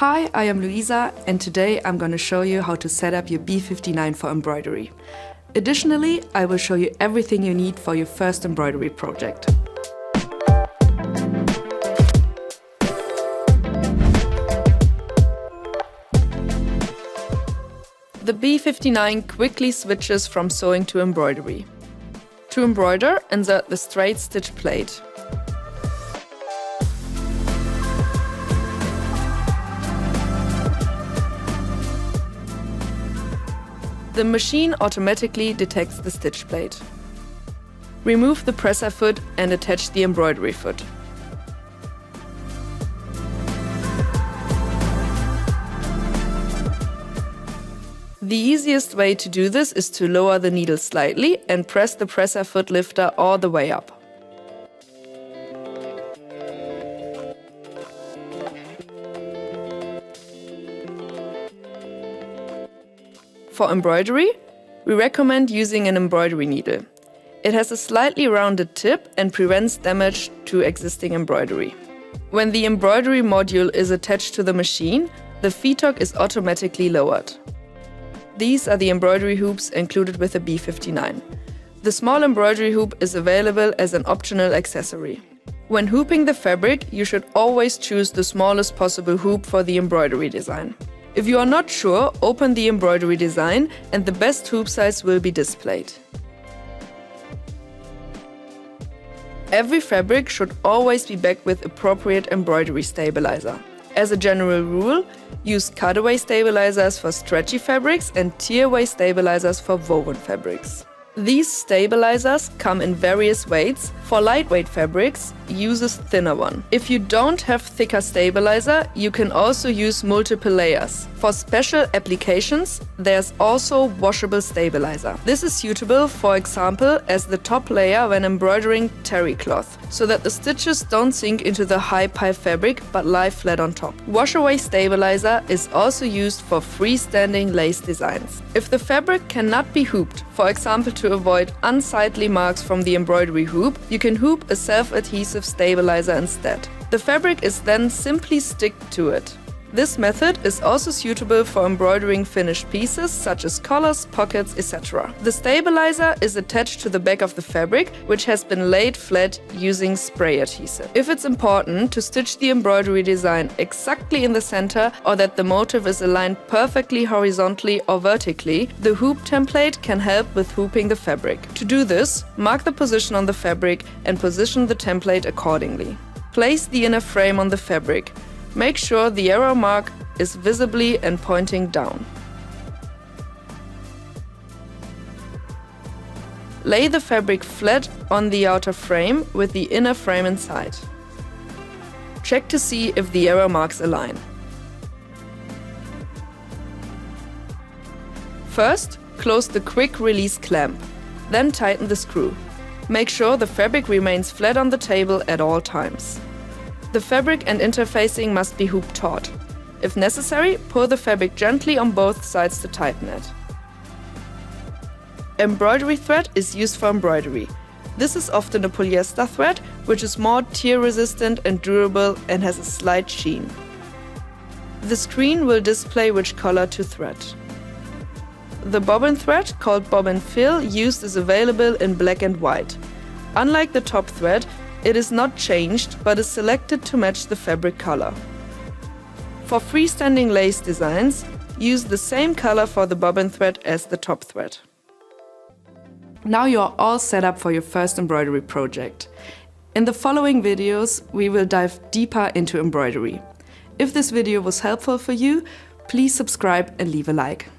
Hi, I am Luisa, and today I'm going to show you how to set up your B59 for embroidery. Additionally, I will show you everything you need for your first embroidery project. The B59 quickly switches from sewing to embroidery. To embroider, insert the straight stitch plate. The machine automatically detects the stitch plate. Remove the presser foot and attach the embroidery foot. The easiest way to do this is to lower the needle slightly and press the presser foot lifter all the way up. For embroidery, we recommend using an embroidery needle. It has a slightly rounded tip and prevents damage to existing embroidery. When the embroidery module is attached to the machine, the feed hook is automatically lowered. These are the embroidery hoops included with the B59. The small embroidery hoop is available as an optional accessory. When hooping the fabric, you should always choose the smallest possible hoop for the embroidery design. If you are not sure, open the embroidery design and the best hoop size will be displayed. Every fabric should always be backed with appropriate embroidery stabilizer. As a general rule, use cutaway stabilizers for stretchy fabrics and tearaway stabilizers for woven fabrics. These stabilizers come in various weights. For lightweight fabrics, use a thinner one. If you don't have thicker stabilizer, you can also use multiple layers. For special applications, there's also washable stabilizer. This is suitable, for example, as the top layer when embroidering terry cloth, so that the stitches don't sink into the high pile fabric but lie flat on top. Washaway stabilizer is also used for freestanding lace designs. If the fabric cannot be hooped, for example to avoid unsightly marks from the embroidery hoop, you can hoop a self-adhesive stabilizer instead. The fabric is then simply sticked to it. This method is also suitable for embroidering finished pieces such as collars, pockets, etc. The stabilizer is attached to the back of the fabric, which has been laid flat using spray adhesive. If it's important to stitch the embroidery design exactly in the center or that the motif is aligned perfectly horizontally or vertically, the hoop template can help with hooping the fabric. To do this, mark the position on the fabric and position the template accordingly. Place the inner frame on the fabric. Make sure the arrow mark is visibly and pointing down. Lay the fabric flat on the outer frame with the inner frame inside. Check to see if the arrow marks align. First, close the quick release clamp, then tighten the screw. Make sure the fabric remains flat on the table at all times. The fabric and interfacing must be hoop taut. If necessary, pull the fabric gently on both sides to tighten it. Embroidery thread is used for embroidery. This is often a polyester thread, which is more tear-resistant and durable and has a slight sheen. The screen will display which color to thread. The bobbin thread, called Bobbin Fill, used is available in black and white. Unlike the top thread, it is not changed, but is selected to match the fabric color. For freestanding lace designs, use the same color for the bobbin thread as the top thread. Now you are all set up for your first embroidery project. In the following videos, we will dive deeper into embroidery. If this video was helpful for you, please subscribe and leave a like.